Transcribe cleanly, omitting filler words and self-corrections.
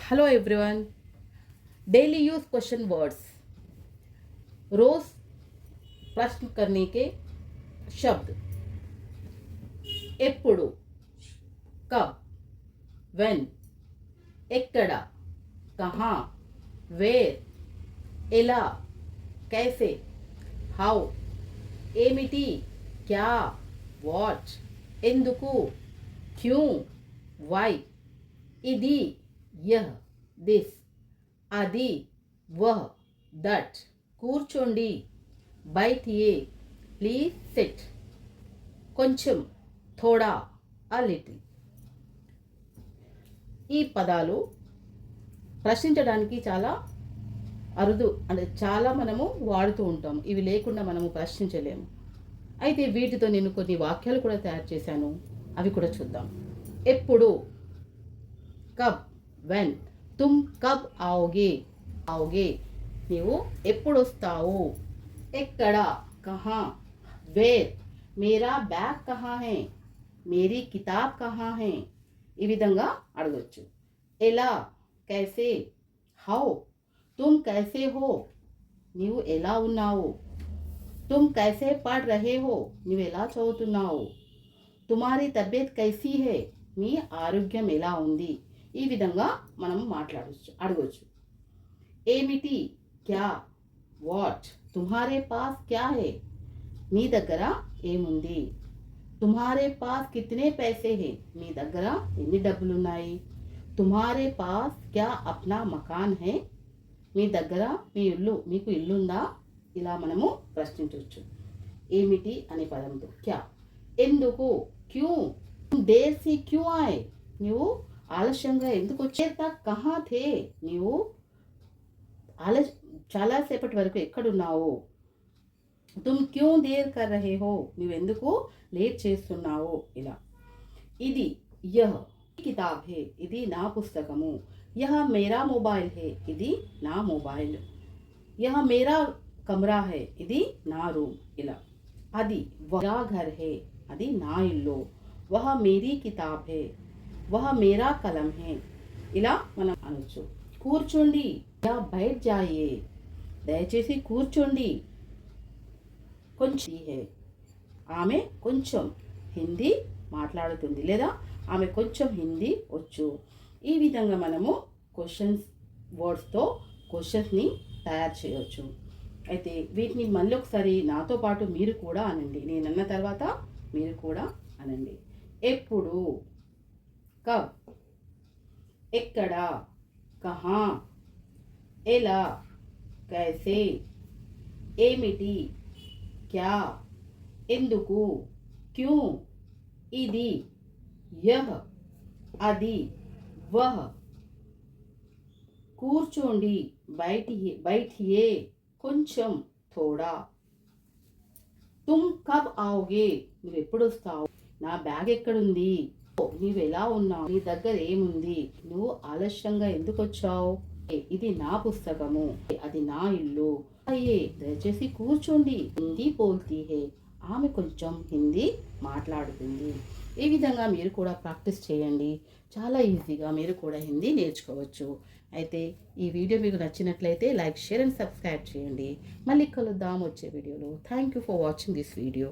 Hello everyone. Daily use question words, रोज प्रश्न करने के शब्द। ఎప్పుడు, कब, when, ఎక్కడ, कहाँ, where, ఎలా, कैसे, how, ఏమిటి, क्या, what, ఎందుకు, क्यों, why, ఇది, यह, दिस, అది, वह, దట్, కూర్చోండి, बैठिए, ప్లీజ్ సిట్, కొంచెం, थोड़ा, a little. ఈ పదాలు ప్రశ్నించడానికి చాలా అరుదు, అంటే చాలా మనము వాడుతూ ఉంటాం. ఇవి లేకుండా మనము ప్రశ్నించలేము. అయితే వీటితో నేను కొన్ని వాక్యాలు కూడా తయారు చేశాను, అవి కూడా చూద్దాం. ఎప్పుడు, కబ్, వెన్, తుమ్ కబ్ आओगे, आओगे, నీవు ఎప్పుడు వస్తావు, ఎక్కడ, కహా, వేర్, మేరా బ్యాగ్ కహా హై, మేరీ కితాబ్ కహా హై, ఈ విధంగా అడగొచ్చు. ఎలా, कैसे, హౌ, తుమ్ कैसे हो, నీవు ఎలా ఉన్నావు, తుమ్ कैसे పढ़ रहे हो, నీవు ఎలా చదువుతున్నావు, తుమారీ తబియత్ కైసీ హై, మీ ఆరోగ్యం ఎలా ఉంది, ఈ విధంగా మనం మాట్లాడవచ్చు, అడగొచ్చు. ఏమిటి, క్యా, వాట్, తుమ్హారే పాస్ క్యా హై, మీ దగ్గర ఏముంది, తుమ్హారే పాస్ కితనే పైసే హై, మీ దగ్గర ఎన్ని డబ్బులున్నాయి, తుమ్హారే పాస్ క్యా అప్నా మకాన్ హై, మీ దగ్గర మీకు ఇల్లుందా, ఇలా మనము ప్రశ్నించవచ్చు. ఏమిటి అనే పదంతో క్యా, ఎందుకు, క్యూ, దేర్ సే క్యూ ఆయే, నీవు ఆలస్యంగా ఎందుకు వచ్చేదా, కహా థే, నీవు చాలాసేపటి వరకు ఎక్కడున్నావు, తుమ్ క్యూ దేర్ కర్ రహే హో, నువ్వెందుకు లేట్ చేస్తున్నావు, ఇలా. ఇది యహ్ కితాబ్ హే, ఇది నా పుస్తకము, యహ్ మేరా మొబైల్ హే, ఇది నా మొబైల్, యహ్ మేరా కమరా హే, ఇది నా రూమ్, ఇలా. అది వహ్ ఘర్ హే, అది నా ఇల్లు, వహ్ మేరీ కితాబ్ హే, వహ్ మేరా కలం హే, ఇలా మనం అనొచ్చు. కూర్చోండి, యా బైఠ్ జాయే, దయచేసి కూర్చోండి, కొంచెం హే, ఆమె కొంచెం హిందీ మాట్లాడుతుంది, లేదా ఆమె కొంచెం హిందీ వచ్చు. ఈ విధంగా మనము క్వశ్చన్స్ వర్డ్స్తో క్వశ్చన్స్ని తయారు చేయవచ్చు. అయితే వీటిని మళ్ళీ ఒకసారి నాతో పాటు మీరు కూడా అనండి, నేను అన్న తర్వాత మీరు కూడా అనండి. ఎప్పుడు, కబ్, ఎక్కడ, కహా, ఎలా, కైసే, ఏమిటి, క్యా, ఎందుకు, క్యూ, ఇది, యహ్, అది, వహ్, కూర్చోండి, बैठिए, కొంచెం, थोड़ा, తుమ్ కబ్ आओगे, నువ్వు ఎప్పుడు వస్తావు, నా బ్యాగ్ ఎక్కడుంది, నీవు ఎలా ఉన్నావు, నీ దగ్గర ఏముంది, నువ్వు ఆలస్యంగా ఎందుకు వచ్చావు, ఇది నా పుస్తకము, అది నా ఇల్లు, అయ్యే దయచేసి కూర్చోండి, హిందీ బోల్తీ హే, ఆమె కొంచెం హిందీ మాట్లాడుతుంది. ఈ విధంగా మీరు కూడా ప్రాక్టీస్ చేయండి, చాలా ఈజీగా మీరు కూడా హిందీ నేర్చుకోవచ్చు. అయితే ఈ వీడియో మీకు నచ్చినట్లయితే లైక్, షేర్ అండ్ సబ్స్క్రైబ్ చేయండి. మళ్ళీ కలుద్దాం వచ్చే వీడియోలో. Thank you for watching this video.